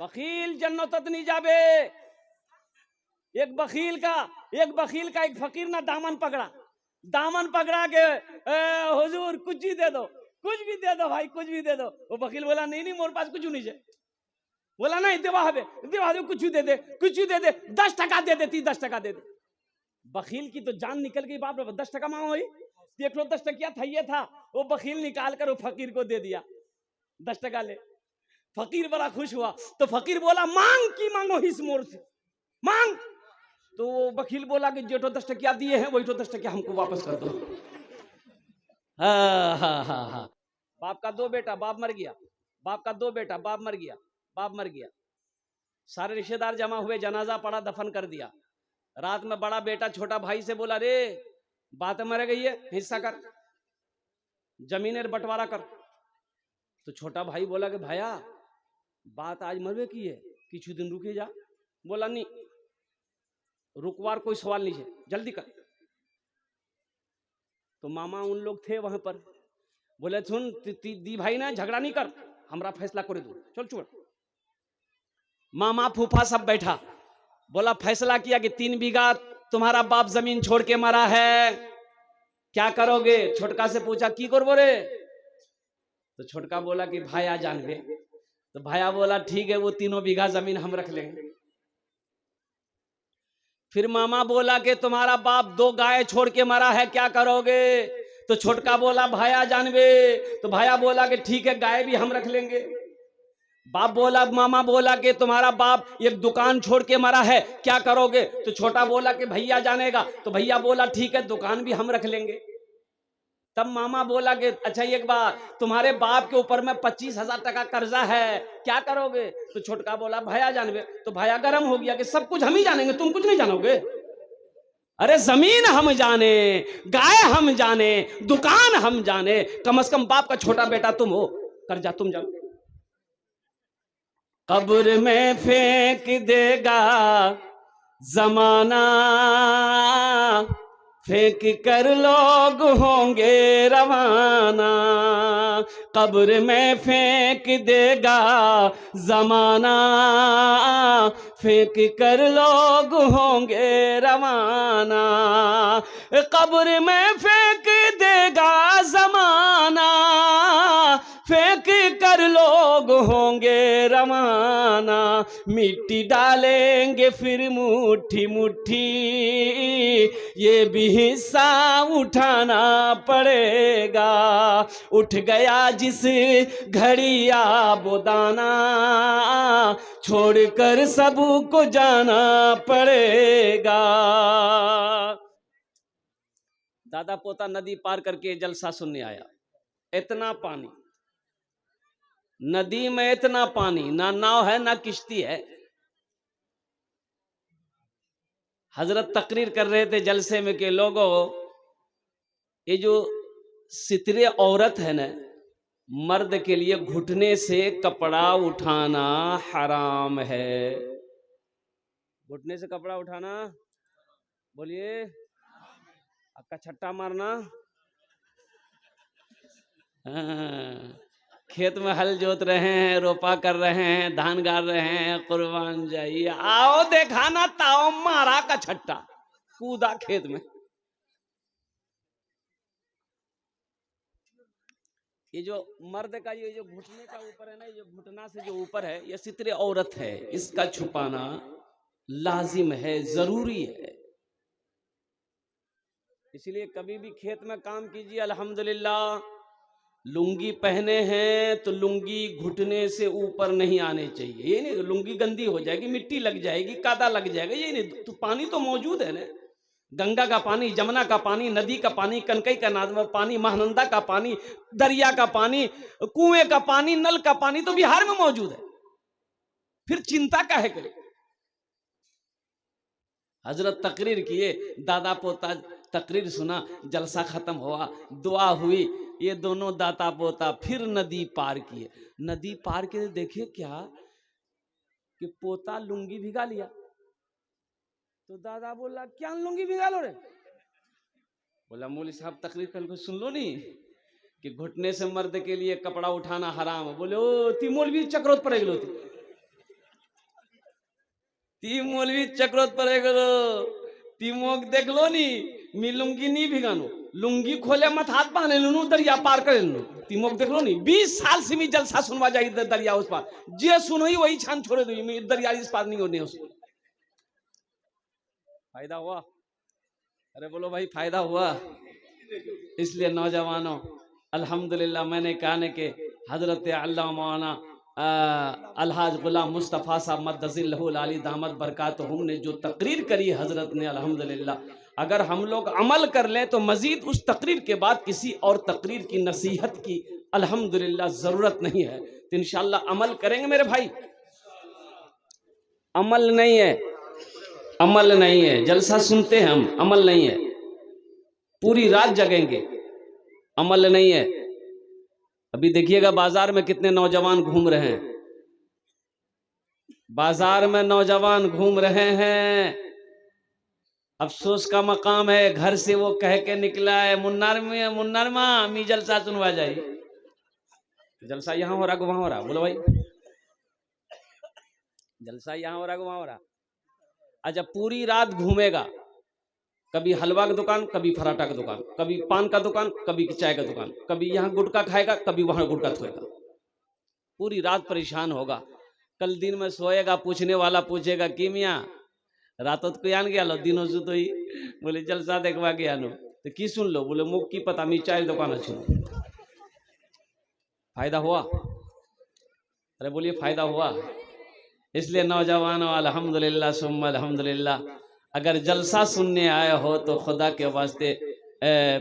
बखील जन्नत नहीं जाबे। एक बखील का एक फकीर ना दामन पकड़ा के हुजूर कुछ ही दे दो, कुछ भी दे दो भाई, कुछ भी दे दो। वो बखील बोला नहीं मोर पास कुछ नहीं है। बोला नहीं देवा कुछ दे दे, कुछ दे दे, 10 टका दे देती, 10 टका दे दे। बखील की तो जान निकल गई, बाप रे 10 टका मांगो ही। 10 टकिया था, ये था। वो बखील निकाल कर वो फकीर को दे दिया, 10 टका ले। फकीर बड़ा खुश हुआ। तो फकीर बोला मांग की मांगो हिस मोर से, मांग। तो वो बखील बोला कि जो 10 टकिया दिए हैं वही 10 टकिया हमको वापस कर दो। हाँ। बाप का 2 बेटा, बाप मर गया। बाप का 2 बेटा, बाप मर गया। बाप मर गया, सारे रिश्तेदार जमा हुए, जनाजा पड़ा, दफन कर दिया। रात में बड़ा बेटा छोटा भाई से बोला, रे बात मर गई है, हिस्सा कर, जमीन बंटवारा कर। तो छोटा भाई बोला कि भैया बात आज मरवे की है, कुछ दिन रुके जा। बोला नहीं, रुकवार कोई सवाल नहीं है, जल्दी कर। तो मामा उन लोग थे वहां पर, बोले सुन दी भाई ना, झगड़ा नहीं कर, हमरा फैसला करे दो, चल छोड़। मामा फूफा सब बैठा, बोला फैसला किया कि 3 बीघा तुम्हारा बाप जमीन छोड़ के मरा है, क्या करोगे? छोटका से पूछा की करबो रे? तो छोटका बोला कि भाया जानबे। तो भाया बोला ठीक है, वो 3 बीघा जमीन हम रख लेंगे। फिर मामा बोला कि तुम्हारा बाप 2 गाय छोड़ के मरा है, क्या करोगे? तो छोटका बोला भाया जानबे। तो भाया बोला कि ठीक है, गाय भी हम रख लेंगे। बाप बोला, मामा बोला कि तुम्हारा बाप एक दुकान छोड़ के मरा है, क्या करोगे? तो छोटा बोला कि भैया जानेगा। तो भैया बोला ठीक है, दुकान भी हम रख लेंगे। तब मामा बोला कि अच्छा एक बात, तुम्हारे बाप के ऊपर में 25,000 टका कर्जा है, क्या करोगे? तो छोटका बोला भैया जानबे। तो भैया गर्म हो गया कि सब कुछ हम ही जानेंगे, तुम कुछ नहीं जानोगे। अरे जमीन हम जाने, गाय हम जाने, दुकान हम जाने, कम से कम बाप का छोटा बेटा तुम हो, कर्जा तुम जानो। कब्र में फेंक देगा जमाना, फेंक कर लोग होंगे रवाना। कब्र में फेंक देगा जमाना, फेंक कर लोग होंगे रवाना। कब्र में फेंक देगा जमाना, फेंक कर लोग होंगे रवाना। मिट्टी डालेंगे फिर मुट्ठी मुट्ठी, ये भी हिस्सा उठाना पड़ेगा। उठ गया जिस घड़िया बोदाना, छोड़कर सबको जाना पड़ेगा। दादा पोता नदी पार करके जलसा सुनने आया। इतना पानी नदी में, इतना पानी, ना नाव है ना किश्ती है। हजरत तकरीर कर रहे थे जलसे में कि लोगों, ये जो सितरे औरत है ना, मर्द के लिए घुटने से कपड़ा उठाना हराम है। घुटने से कपड़ा उठाना, बोलिए, आपका छट्टा मारना। खेत में हल जोत रहे हैं, रोपा कर रहे हैं, धान गाड़ रहे हैं, कुर्बान जाइए, आओ देखा ना ताओ मारा का छट्टा, कूदा खेत में। ये जो मर्द का ये जो घुटने का ऊपर है ना, ये जो घुटना से जो ऊपर है, ये सितरे औरत है, इसका छुपाना लाजिम है, जरूरी है। इसलिए कभी भी खेत में काम कीजिए, अल्हम्दुलिल्लाह। लुंगी पहने हैं तो लुंगी घुटने से ऊपर नहीं आने चाहिए। ये नहीं लुंगी गंदी हो जाएगी, मिट्टी लग जाएगी, कादा लग जाएगा, ये नहीं। तो पानी तो मौजूद है ना, गंगा का पानी, जमुना का पानी, नदी का पानी, कनकई का पानी, महानंदा का पानी, दरिया का पानी, कुएं का पानी, नल का पानी तो बिहार में मौजूद है, फिर चिंता काहे करे। हजरत तकरीर किए, दादा पोता तकरीर सुना, जलसा खत्म हुआ, दुआ हुई, ये दोनों दाता पोता फिर नदी पार किए। नदी पार के देखे क्या कि पोता लुंगी भिगा लिया। तो दादा बोला क्या लुंगी भिगा लो रे? बोला मौलवी साहब तकरीर कल को सुन लो नहीं कि घुटने से मर्द के लिए कपड़ा उठाना हराम। बोले ओ ती मौलवी चक्रोत पड़े गलो। ती मौलवी चक्रोत परे करो ती मोक देख लो नी मी लुंगी नहीं भिगानो लुंगी खोले मत हाथ बांधे लूनू दरिया पार कर लू ती मोक देख लो नी 20 साल से मी जलसा सुनवा जाई दरिया उस पार जे सुनो ही वही छान छोड़े दो मी दरिया इस पार नहीं होने उसको फायदा हुआ अरे बोलो भाई फायदा हुआ इसलिए नौजवानों अल्हम्दुलिल्लाह मैंने कहने के हजरत अल्लाह मौलाना अलहाज गुलाम मुस्तफ़ा साहब मद्दज़िल्लहुल आली दामत बरकातहुम ने जो तकरीर करी हजरत ने अल्हम्दुलिल्लाह अगर हम लोग अमल कर लें तो मजीद उस तकरीर के बाद किसी और तकरीर की नसीहत की अल्हम्दुलिल्लाह ज़रूरत नहीं है तो इंशाअल्लाह अमल करेंगे मेरे भाई अमल नहीं है अमल नहीं है जलसा सुनते हैं हम अमल नहीं है पूरी रात जगेंगे अमल नहीं है अभी देखिएगा बाजार में कितने नौजवान घूम रहे हैं बाजार में नौजवान घूम रहे हैं अफसोस का मकाम है घर से वो कह के निकला है मुन्नर माँ मी जलसा सुनवा जाए जलसा यहाँ हो रहा वहां हो रहा बोलो भाई जलसा यहाँ हो रहा वहां हो रहा अच्छा पूरी रात घूमेगा कभी हलवा की दुकान कभी पराठा की दुकान कभी पान का दुकान कभी चाय का दुकान कभी यहाँ गुटखा खाएगा कभी वहां गुटखा थोएगा पूरी रात परेशान होगा कल दिन में सोएगा पूछने वाला पूछेगा कि मियाँ रात को यान गया लो दिनों से तो ही बोले जलसा देखवा गया नो तो की सुन लो बोले मुख की पता मी चाय दुकान अच्छी फायदा हुआ अरे बोलिए फायदा हुआ इसलिए नौजवानों अल्हम्दुलिल्लाह सुम्मा अल्हम्दुलिल्लाह अगर जलसा सुनने आए हो तो खुदा के वास्ते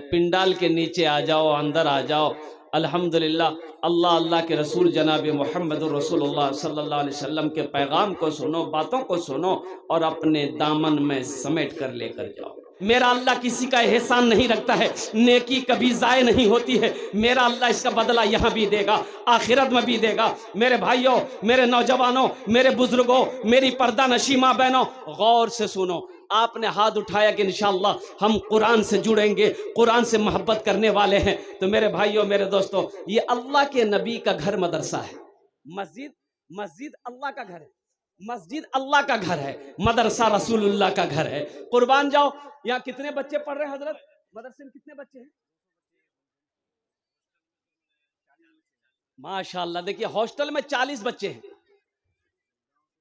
पिंडाल के नीचे आ जाओ अंदर आ जाओ अल्हम्दुलिल्लाह अल्लाह अल्लाह के रसूल जनाब मोहम्मद रसूलुल्लाह सल्लल्लाहु अलैहि वसल्लम के पैगाम को सुनो बातों को सुनो और अपने दामन में समेट कर लेकर जाओ मेरा अल्लाह किसी का एहसान नहीं रखता है नेकी कभी ज़ाय नहीं होती है मेरा अल्लाह इसका बदला यहाँ भी देगा आखिरत में भी देगा मेरे भाइयों मेरे नौजवानों मेरे बुजुर्गों मेरी पर्दा नशी माँ बहनों गौर से सुनो आपने हाथ उठाया कि इंशाअल्लाह हम कुरान से जुड़ेंगे कुरान से मोहब्बत करने वाले हैं तो मेरे भाइयों मेरे दोस्तों ये अल्लाह के नबी का घर मदरसा है मस्जिद अल्लाह का घर है मस्जिद अल्लाह का घर है मदरसा रसूलुल्लाह का घर है कुर्बान जाओ यहाँ कितने बच्चे पढ़ रहे हैं हजरत मदरसे में कितने बच्चे हैं माशाल्लाह देखिए हॉस्टल में 40 बच्चे हैं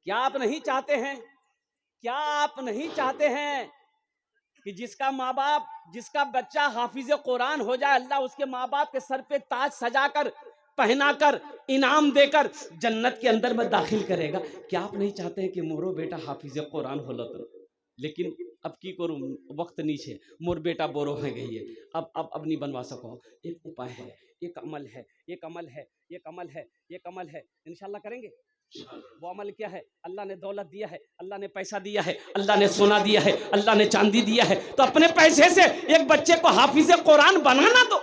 क्या आप नहीं चाहते हैं कि जिसका माँ बाप जिसका बच्चा हाफिज कुरान हो जाए अल्लाह उसके माँ बाप के सर पे ताज सजाकर पहनाकर इनाम देकर जन्नत के अंदर में दाखिल करेगा क्या आप नहीं चाहते हैं कि मोरो बेटा हाफिज कुरान हो तो लेकिन अब की करूँ वक्त नीचे मोर बेटा बोरो है गई है अब नहीं बनवा सको एक उपाय है एक अमल है इंशाल्लाह करेंगे वो अमल क्या है अल्लाह ने दौलत दिया है अल्लाह ने पैसा दिया है अल्लाह ने सोना दिया है अल्लाह ने चांदी दिया है तो अपने पैसे से एक बच्चे को हाफिज कुरान बनाना दो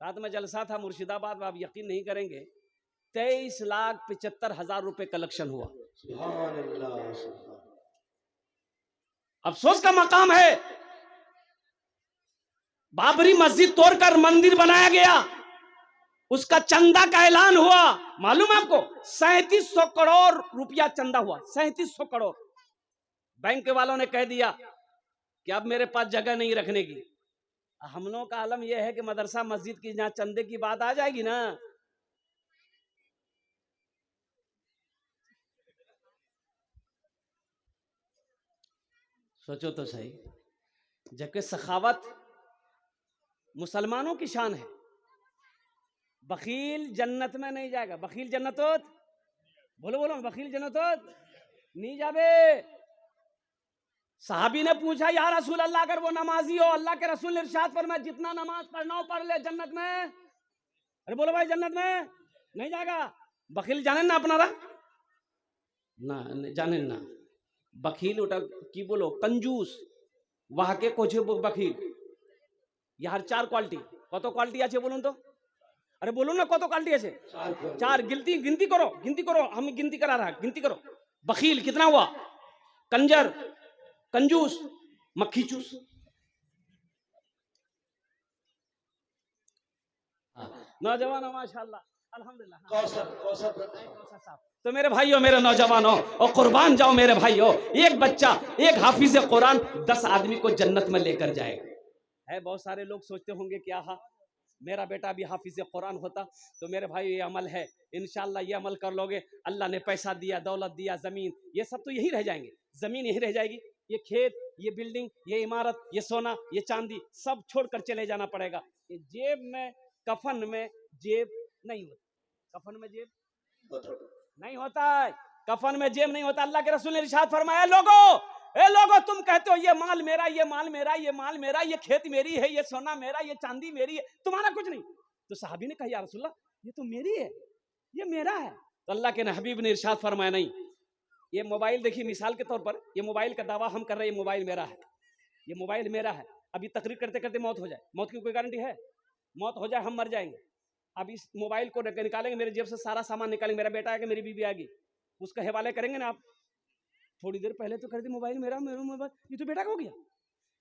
रात में जलसा था मुर्शिदाबाद में आप यकीन नहीं करेंगे 23,75,000 रुपए कलेक्शन हुआ अफसोस का मकाम है बाबरी मस्जिद तोड़कर मंदिर बनाया गया उसका चंदा का ऐलान हुआ मालूम है आपको 3700 करोड़ रुपया चंदा हुआ 3700 करोड़ बैंक वालों ने कह दिया कि अब मेरे पास जगह नहीं रखने की हम लोगों का आलम यह है कि मदरसा मस्जिद की जहां चंदे की बात आ जाएगी ना सोचो तो सही जबकि सखावत मुसलमानों की शान है बखील जन्नत में नहीं जाएगा बखील जन्नतोत बोलो बखील जन्नतोत नहीं जाबे साहबी ने पूछा या रसूल अल्लाह अगर वो नमाजी हो अल्लाह के रसूल ने इरशाद फरमाया जितना नमाज पढ़ना हो पढ़ ले जन्नत में अरे बोलो भाई जन्नत में नहीं जाएगा बखील जाने ना अपना ना जाने ना बखील उठा की बोलो कंजूस वहां के कोचे बखील यार 4 क्वालिटी कत क्वालिटी আছে বলুন তো अरे बोलो ना कत क्वालिटी আছে 4 गिनती करो हम गिनती करा रहा गिनती करो बखील कितना हुआ कंजर कंजूस मक्खी चूस नौजवान माशाल्लाह अल्हम्दुलिल्लाह। तो मेरे भाइयों, मेरे नौजवानों, और कुर्बान जाओ मेरे भाइयों, एक बच्चा, एक हाफिज कुरान 10 आदमी को जन्नत में लेकर जाएगा। है बहुत सारे लोग सोचते होंगे क्या मेरा बेटा भी हाफिज कुरान होता। तो मेरे भाई ये अमल है, इंशाल्लाह ये अमल कर लोगे, अल्लाह ने पैसा दिया, दौलत दिया, जमीन, ये सब तो यही रह जाएंगे, जमीन यही रह जाएगी, ये खेत, ये बिल्डिंग, ये इमारत, ये सोना, ये चांदी, सब छोड़कर चले जाना पड़ेगा। ये जेब में, कफन में जेब नहीं होता, कफन में जेब नहीं होता है, कफन में जेब नहीं होता। अल्लाह के रसूल ने इरशाद फरमाया, लोगो तुम कहते हो ये माल मेरा, ये माल मेरा, ये माल मेरा, ये खेत मेरी है, ये सोना मेरा, ये चांदी मेरी है, तुम्हारा कुछ नहीं। तो सहाबी ने कहा या रसूलल्लाह ये तो मेरी है, ये मेरा है। तो अल्लाह के हबीब ने इरशाद फरमाया नहीं, ये मोबाइल देखिए मिसाल के तौर पर, ये मोबाइल का दावा हम कर रहे हैं, ये मोबाइल मेरा है, ये मोबाइल मेरा है। अभी तकरीर करते करते मौत हो जाए, मौत की कोई गारंटी है? मौत हो जाए, हम मर जाएंगे। अब इस मोबाइल को निकालेंगे, मेरे जेब से सारा सामान निकालेंगे, मेरा बेटा आएगा, मेरी बीवी आएगी, उसका हवाले करेंगे ना आप। थोड़ी देर पहले तो कर दी मोबाइल मेरा, मेरा मोबाइल, ये तो बेटा का हो गया,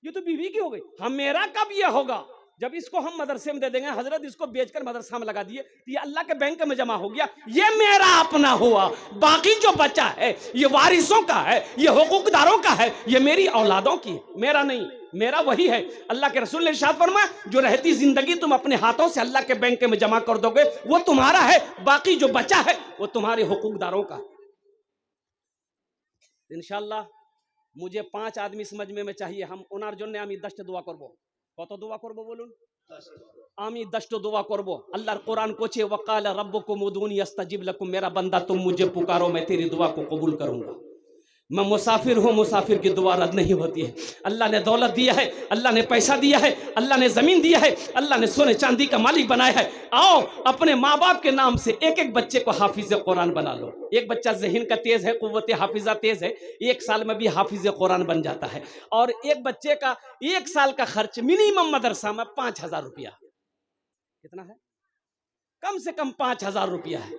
ये तो बीवी की हो गई। हम मेरा कब ये होगा? जब इसको हम मदरसे में दे देंगे, हजरत इसको बेचकर मदरसा में लगा दिए, तो ये अल्लाह के बैंक में जमा हो गया, ये मेरा अपना हुआ। बाकी जो बचा है ये वारिसों का है, ये हुकूकदारों का है, ये मेरी औलादों की है, मेरा नहीं। मेरा वही है। अल्लाह के रसूल ने इरशाद फरमाया, जो रहती जिंदगी तुम अपने हाथों से अल्लाह के बैंक में जमा कर दोगे वो तुम्हारा है, बाकी जो बचा है वो तुम्हारे हुकूकदारों का है। इंशाअल्लाह मुझे 5 आदमी इस मजमे में चाहिए। हम उनार जन्य आमी 10টা দোয়া করব। কত দোয়া করব বলুন? আমি 10টা দোয়া করব। अल्लाह कुरान कोचे वकाल रब्बुकुम उदूनी यस्ताजिब लकुम, मेरा बंदा तुम मुझे पुकारो मैं तेरी दुआ को कबूल करूंगा। मैं मुसाफिर हूँ, मुसाफिर की दुआ रद्द नहीं होती है। अल्लाह ने दौलत दिया है, अल्लाह ने पैसा दिया है, अल्लाह ने जमीन दिया है, अल्लाह ने सोने चांदी का मालिक बनाया है। आओ अपने माँ बाप के नाम से एक एक बच्चे को हाफिज कुरान बना लो। एक बच्चा जहन का तेज है, कुव्वत हाफिजा तेज है, 1 साल में भी हाफिज कुरान बन जाता है। और एक बच्चे का 1 साल का खर्च मिनिमम मदरसा में 5000 रुपया। कितना है? कम से कम 5000 रुपया है।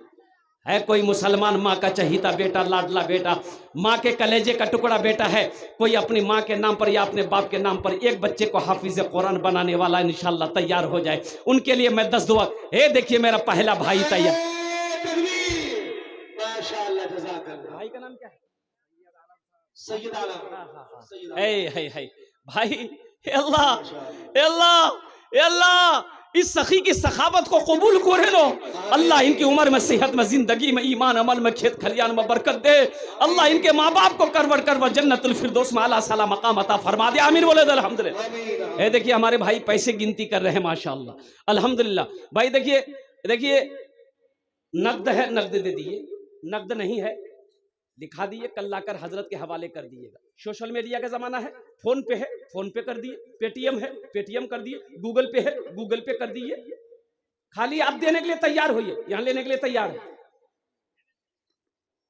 कोई मुसलमान माँ का चहीता बेटा, लाडला बेटा, माँ के कलेजे का टुकड़ा बेटा है, कोई अपनी माँ के नाम पर या अपने बाप के नाम पर एक बच्चे को हाफिज कुरान बनाने वाला इंशाल्लाह तैयार हो जाए, उनके लिए मैं 10 दुआ। देखिए मेरा पहला भाई तैयार। भाई का नाम क्या है? सैयद आलम। भाई अल्लाह इस सखी की सखावत को कबूल करे लो। अल्लाह इनकी उम्र में, सेहत में, जिंदगी में, ईमान अमल में, खेत खलियान में बरकत दे। अल्लाह इनके माँ बाप को करवर जन्नतुल फिरदौस में आला साला मकाम अता फरमा दे। आमीन बोले अल्हम्दुलिल्लाह। देखिए हमारे भाई पैसे गिनती कर रहे हैं माशाअल्लाह, अल्हम्दुलिल्लाह। भाई देखिए नकद है, नकद दे दिए, नकद नहीं है लिखा दिए, कल लाकर हजरत के हवाले कर दिएगा। सोशल मीडिया का जमाना है, फोन पे है, फोन पे कर दिए, पेटीएम है, पेटीएम कर दिए, गूगल पे है, गूगल पे कर दिए। खाली आप देने के लिए तैयार होइए, यहां लेने के लिए तैयार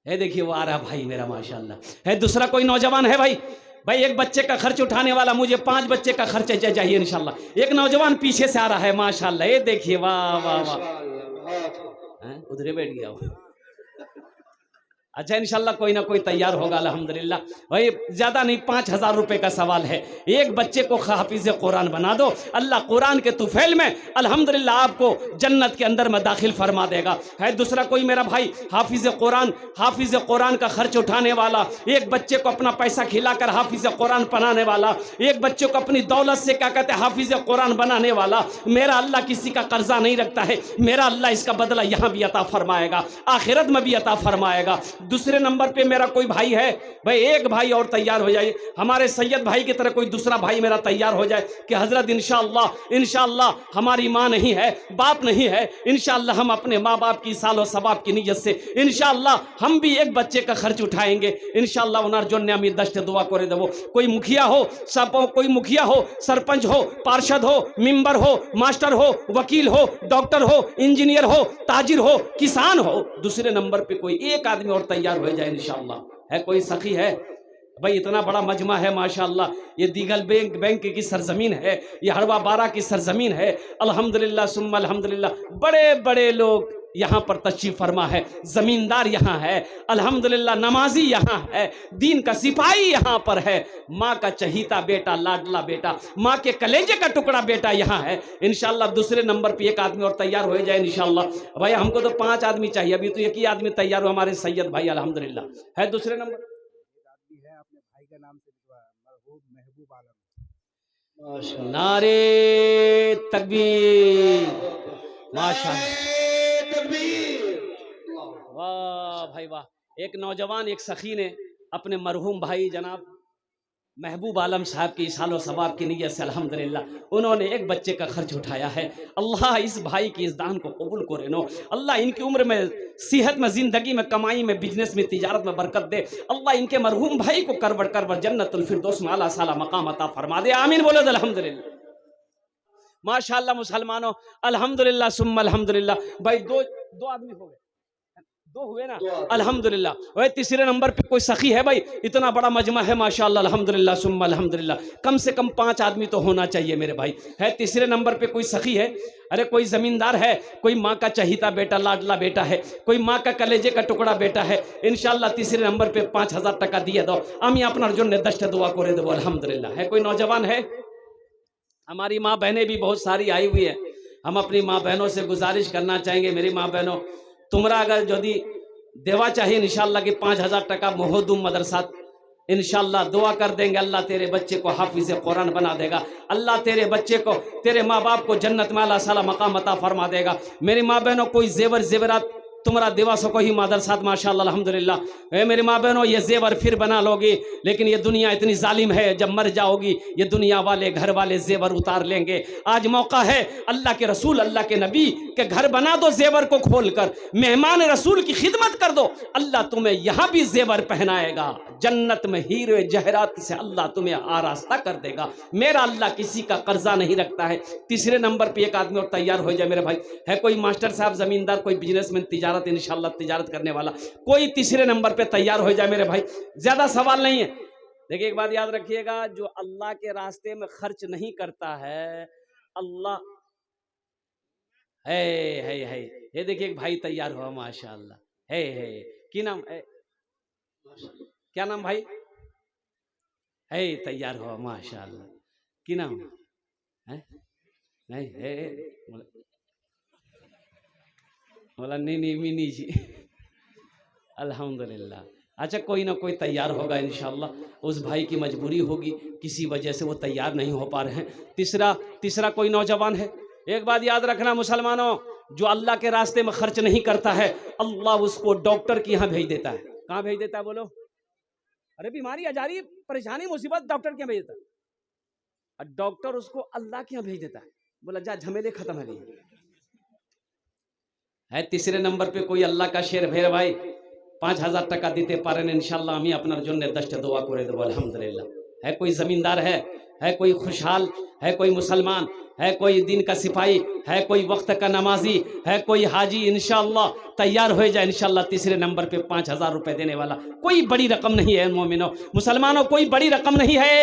है। देखिए वो आ रहा भाई मेरा माशाल्लाह है। दूसरा कोई नौजवान है भाई एक बच्चे का खर्च उठाने वाला, मुझे 5 बच्चे का खर्च चाहिए इंशाल्लाह। एक नौजवान पीछे से आ रहा है माशाल्लाह, ये देखिए वाह वाह वाह, उधरे बैठ गया वो। अच्छा इंशाल्लाह कोई ना कोई तैयार होगा अल्हम्दुलिल्लाह। भाई ज्यादा नहीं, 5000 रुपए का सवाल है। एक बच्चे को हाफिज कुरान बना दो, अल्लाह कुरान के तुफैल में अल्हम्दुलिल्लाह आपको जन्नत के अंदर में दाखिल फरमा देगा। है दूसरा कोई मेरा भाई हाफिज कुरान का खर्च उठाने वाला, एक बच्चे को अपना पैसा खिलाकर हाफिज कुरान बनाने वाला, एक बच्चे को अपनी दौलत से क्या कहते हैं हाफिज कुरान बनाने वाला। मेरा अल्लाह किसी का कर्जा नहीं रखता है, मेरा अल्लाह इसका बदला यहाँ भी अता फरमाएगा, आखिरत में भी अता फरमाएगा। दूसरे नंबर पे मेरा कोई भाई है, भाई एक भाई और तैयार हो जाए, हमारे सैयद भाई की तरह कोई दूसरा भाई मेरा तैयार हो जाए कि हजरत इंशाअल्लाह हमारी माँ नहीं है, बाप नहीं है, इंशाअल्लाह हम अपने माँ बाप की सालो सबाब की नीयत से इंशाअल्लाह हम भी एक बच्चे का खर्च उठाएंगे इंशाअल्लाह। उनार जोन्ने अमी 10 दुआ करे देवो। कोई मुखिया हो, सरपंच हो, पार्षद हो, मेंबर हो, मास्टर हो, वकील हो, डॉक्टर हो, इंजीनियर हो, ताजिर हो, किसान हो, दूसरे नंबर पे कोई एक आदमी और तैयार हो जाए इंशाअल्लाह। है कोई सखी है भाई? इतना बड़ा मजमा है माशाअल्लाह। ये दीगल बैंक की सरजमीन है, ये हड़वा बारा की सरजमीन है। अल्हम्दुलिल्लाह सुम्मा अल्हम्दुलिल्लाह। बड़े बड़े लोग यहाँ पर तशरीफ फरमा है, जमींदार यहाँ है, अल्हम्दुलिल्लाह नमाजी यहाँ है, दीन का सिपाही यहाँ पर है, माँ का चहीता बेटा, लाडला बेटा, माँ के कलेजे का टुकड़ा बेटा यहाँ है। इंशाल्लाह दूसरे नंबर पे एक आदमी और तैयार हो जाए इंशाल्लाह। भाई हमको तो 5 आदमी चाहिए, अभी तो एक ही आदमी तैयार हो, हमारे सैयद भाई अल्हम्दुलिल्लाह है। दूसरे नंबर आदमी है, अपने भाई का नाम से लिखवाया, मरहूम महबूब आलम। माशाअल्लाह, नारे तकबीर, माशाअल्लाह, वाह भाई वाह। एक नौजवान, एक सखी ने अपने मरहूम भाई जनाब महबूब आलम साहब की सालो सवाब की नीयत से अल्हम्दुलिल्लाह उन्होंने एक बच्चे का खर्च उठाया है। अल्लाह इस भाई की इस दान को कबूल करे नो। अल्लाह इनकी उम्र में, सेहत में, जिंदगी में, कमाई में, बिजनेस में, तिजारत में बरकत दे। अल्लाह इनके मरहूम भाई को करवड़ करवड़ जन्नतुल फिरदौस में आला साला मकाम अता फरमा दे। आमीन बोलो अल्हम्दुलिल्लाह। माशाअल्लाह मुसलमानों, अल्हम्दुलिल्लाह सुम्मा अल्हम्दुलिल्लाह। भाई दो आदमी हो गए, 2 हुए ना, अल्हम्दुलिल्लाह। वही तीसरे नंबर पे कोई सखी है भाई, इतना बड़ा मजमा है माशाअल्लाह अल्हम्दुलिल्लाह सुम्मा अल्हम्दुलिल्लाह। कम से कम 5 आदमी तो होना चाहिए मेरे भाई। है तीसरे नंबर पे कोई सखी है, अरे कोई जमींदार है, कोई माँ का चहीता बेटा, लाडला बेटा है, कोई माँ का कलेजे का टुकड़ा बेटा है। इंशाल्लाह तीसरे नंबर पे 5000 टाका दिए दो। আমি আপনার জন্য 10টা दुआ করে দেব अल्हम्दुलिल्लाह। है कोई नौजवान है? हमारी माँ बहनें भी बहुत सारी आई हुई है। हम अपनी माँ बहनों से गुजारिश करना चाहेंगे, मेरी माँ बहनों तुमरा अगर यदि देवा चाहिए इंशाल्लाह कि 5000 टाका मोहदुम मदरसा इंशाल्लाह दुआ कर देंगे, अल्लाह तेरे बच्चे को हाफिज कुरान बना देगा, अल्लाह तेरे बच्चे को, तेरे माँ बाप को जन्नत में अल्लाह साला मकाम अता फरमा देगा। मेरी माँ बहनों कोई जेवर जेवरात तुम्हारा देवा सको ही मादरसात माशाअल्लाह अल्हम्दुलिल्लाह। मेरी माँ बहनों ये जेवर फिर बना लोगी, लेकिन ये दुनिया इतनी जालिम है, जब मर जाओगी ये दुनिया वाले घर वाले जेवर उतार लेंगे। आज मौका है, अल्लाह के रसूल, अल्लाह के नबी के घर बना दो जेवर को खोल कर, मेहमान रसूल की खिदमत कर दो, अल्लाह तुम्हें यहाँ भी जेवर पहनाएगा, जन्नत में हीरे जहरात से अल्लाह तुम्हें आरास्ता कर देगा। मेरा अल्लाह किसी का कर्जा नहीं रखता है। तीसरे नंबर पे एक आदमी और तैयार हो जाए मेरे भाई। है कोई मास्टर साहब, जमींदार, कोई बिजनेसमैन, तिजारत इंशाल्लाह तिजारत करने वाला, कोई तीसरे नंबर पे तैयार हो जाए मेरे भाई। ज्यादा सवाल नहीं है। देखिए एक बात याद रखिएगा, जो अल्लाह के रास्ते में खर्च नहीं करता है अल्लाह है। ये देखिए एक भाई तैयार हुआ माशाअल्लाह। है की नाम है, क्या नाम भाई? है तैयार हुआ माशाअल्लाह। की नाम है? नहीं है, बोला नहीं मिनी जी अल्हम्दुलिल्लाह। अच्छा कोई ना कोई तैयार होगा इंशाल्लाह। उस भाई की मजबूरी होगी, किसी वजह से वो तैयार नहीं हो पा रहे हैं। तीसरा कोई नौजवान है। एक बात याद रखना मुसलमानों, जो अल्लाह के रास्ते में खर्च नहीं करता है अल्लाह उसको डॉक्टर के यहाँ भेज देता है। कहाँ भेज देता है बोलो? अरे बीमारी अजारी परेशानी मुसीबत डॉक्टर के यहाँ भेज देता है, और डॉक्टर उसको अल्लाह के यहाँ भेज देता है, बोला जा झमेले खत्म है। तीसरे नंबर पे कोई अल्लाह का शेर भेर भाई 5000 টাকা দিতে পারেন इंशाल्लाह আমি আপনার জন্য 10টা দোয়া করে দেব अल्हम्दुलिल्लाह। है कोई जमींदार है कोई खुशहाल, है कोई मुसलमान, है कोई दिन का सिपाही, है कोई वक्त का नमाजी, है कोई हाजी, इंशाल्लाह तैयार हो जाए इंशाल्लाह। तीसरे नंबर पे 5000 रुपए देने वाला, कोई बड़ी रकम नहीं है मोमिनों मुसलमानों, कोई बड़ी रकम नहीं है।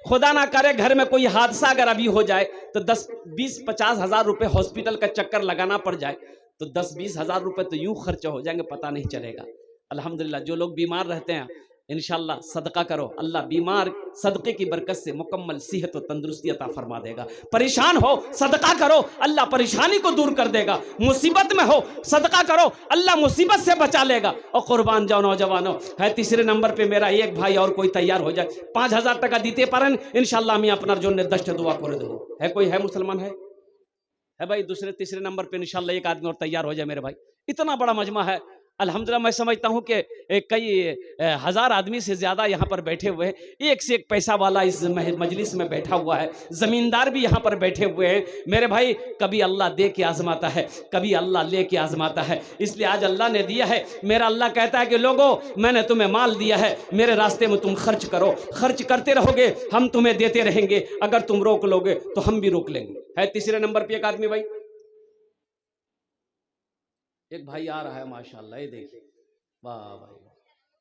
खुदा ना करे घर में कोई हादसा अगर अभी हो जाए तो 10, 20, 50 हजार रुपए हॉस्पिटल का चक्कर लगाना पड़ जाए तो 10-20 हजार रुपए तो यूं खर्च हो जाएंगे, पता नहीं चलेगा। अल्हम्दुलिल्लाह जो लोग बीमार रहते हैं इंशाल्लाह सदका करो, अल्लाह बीमार सदक़े की बरकत से मुकम्मल सेहत और तंदुरुस्ती अता फरमा देगा। परेशान हो सदका करो, अल्लाह परेशानी को दूर कर देगा। मुसीबत में हो सदका करो, अल्लाह मुसीबत से बचा लेगा। और कुर्बान जाओ नौजवानों। है तीसरे नंबर पे मेरा एक भाई और कोई तैयार हो जाए, 5000 টাকা দিতে পারেন इंशाल्लाह আমি আপনার জন্য 10টা दुआ করে দেব। है कोई है मुसलमान? है भाई। तीसरे नंबर पे इंशाल्लाह एक आदमी और तैयार हो जाए मेरे भाई। इतना बड़ा मजमा है अल्हम्दुलिल्लाह। मैं समझता हूँ कि कई हजार आदमी से ज्यादा यहाँ पर बैठे हुए हैं, एक से एक पैसा वाला इस मजलिस में बैठा हुआ है, जमींदार भी यहाँ पर बैठे हुए हैं मेरे भाई। कभी अल्लाह दे के आजमाता है, कभी अल्लाह ले के आजमाता है, इसलिए आज अल्लाह ने दिया है। मेरा अल्लाह कहता है कि लोगों मैंने तुम्हें माल दिया है, मेरे रास्ते में तुम खर्च करो, खर्च करते रहोगे हम तुम्हें देते रहेंगे, अगर तुम रोक लोगे तो हम भी रोक लेंगे। है तीसरे नंबर पे एक आदमी भाई, एक भाई आ रहा है माशाल्लाह, ये देखिए वाह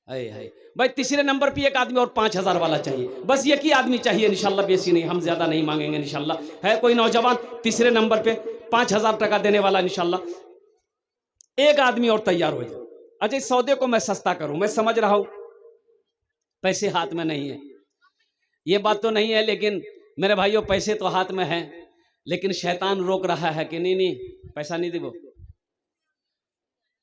भाई। है भाई तीसरे नंबर पे एक आदमी और 5000 वाला चाहिए, बस एक ही आदमी चाहिए इंशाल्लाह, बेसी नहीं, हम ज्यादा नहीं मांगेंगे इंशाल्लाह। है कोई नौजवान तीसरे नंबर पे 5000 টাকা देने वाला इंशाल्लाह? एक आदमी और तैयार हो जाए। अच्छा इस सौदे को मैं सस्ता करूं, मैं समझ रहा हूं पैसे हाथ में नहीं है, ये बात तो नहीं है, लेकिन मेरे भाइयों पैसे तो हाथ में हैं, लेकिन शैतान रोक रहा है कि नहीं पैसा नहीं देवो।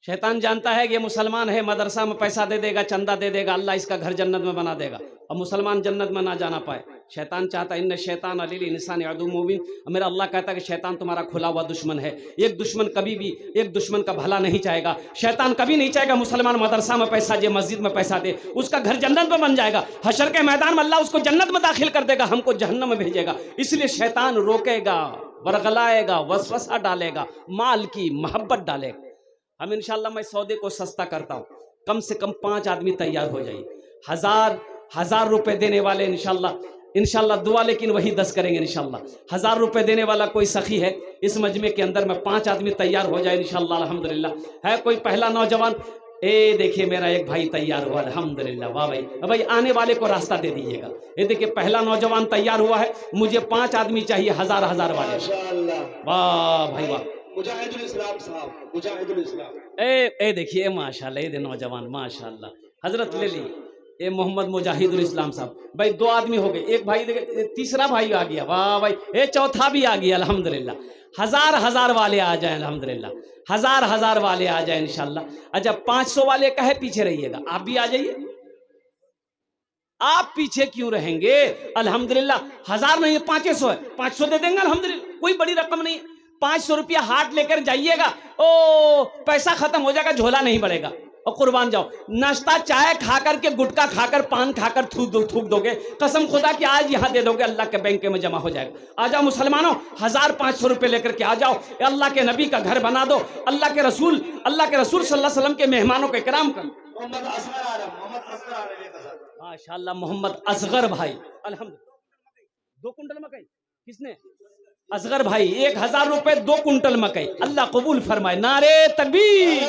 शैतान जानता है कि ये मुसलमान है, मदरसा में पैसा दे देगा, चंदा दे देगा, अल्लाह इसका घर जन्नत में बना देगा और मुसलमान जन्नत में ना जाना पाए। शैतान चाहता है, इन्ने शैतान अलील इंसान अदू मुबीन, मेरा अल्लाह कहता है कि शैतान तुम्हारा खुला हुआ दुश्मन है। एक दुश्मन कभी भी एक दुश्मन का भला नहीं चाहेगा। शैतान कभी नहीं चाहेगा मुसलमान मदरसा में पैसा दे, मस्जिद में पैसा दे, उसका घर जन्नत में बन जाएगा। हशर के मैदान में अल्लाह उसको जन्नत में दाखिल कर देगा, हमको जहन्नम में भेजेगा। इसलिए शैतान रोकेगा, बरगलाएगा, वसवसा डालेगा, माल की मोहब्बत डालेगा। हम इंशाल्लाह मैं सौदे को सस्ता करता हूँ, कम से कम 5 आदमी तैयार हो जाइए। 1000 रुपए देने वाले इंशाल्लाह दुआ, लेकिन वही 10 करेंगे इंशाल्लाह। 1000 रुपए देने वाला कोई सखी है इस मजमे के अंदर में, 5 आदमी तैयार हो जाए इंशाल्लाह। अल्हम्दुलिल्लाह है कोई पहला नौजवान? ए देखिए मेरा एक भाई तैयार हुआ, अल्हम्दुलिल्लाह। वाह भाई, भाई आने वाले को रास्ता दे दीजिएगा। ये देखिए पहला नौजवान तैयार हुआ है, मुझे 5 आदमी चाहिए, 1000 वाले। वाह भाई वाह, मुजाहिदुल इस्लाम साहब, मुजाहिदुल इस्लाम। ए देखिए माशाल्लाह, ये नौजवान माशाल्लाह, हजरत ले ली ये मोहम्मद मुजाहिदुल इस्लाम साहब। भाई 2 आदमी हो गए, एक भाई देखिए, तीसरा भाई आ गया, वाह भाई, ये चौथा भी आ गया अल्हम्दुलिल्लाह। 1000 वाले आ जाए अल्हम्दुलिल्लाह, 1000 वाले आ जाए इंशाल्लाह। अच्छा 500 वाले कहे पीछे रहिएगा, आप भी आ जाइए। आप पीछे क्यों रहेंगे? अल्हम्दुलिल्लाह 1000 नहीं है, 500 है, 500 दे देंगे अल्हम्दुलिल्लाह, कोई बड़ी रकम नहीं है। 500 रुपया हाथ लेकर जाइएगा, ओ पैसा खत्म हो जाएगा, झोला नहीं बढ़ेगा और कुर्बान जाओ। नाश्ता चाय खाकर के, गुटखा खाकर, पान खाकर थूक दोगे, कसम खुदा कि आज यहाँ दे दोगे, अल्लाह के बैंक में जमा हो जाएगा। आ जाओ मुसलमानों, 1500 रुपए लेकर के आ जाओ, अल्लाह के नबी का घर बना दो, अल्लाह के रसूल सल्लल्लाहु अलैहि वसल्लम के मेहमानों को इकराम करो। माशाअल्लाह मोहम्मद असगर भाई, अल्हम्दुलिल्लाह 2 कुंटल मकई किसने? असगर भाई, 1000 रुपए 2 कुंटल मकई, अल्लाह कबूल फरमाए। नारे तकबीर,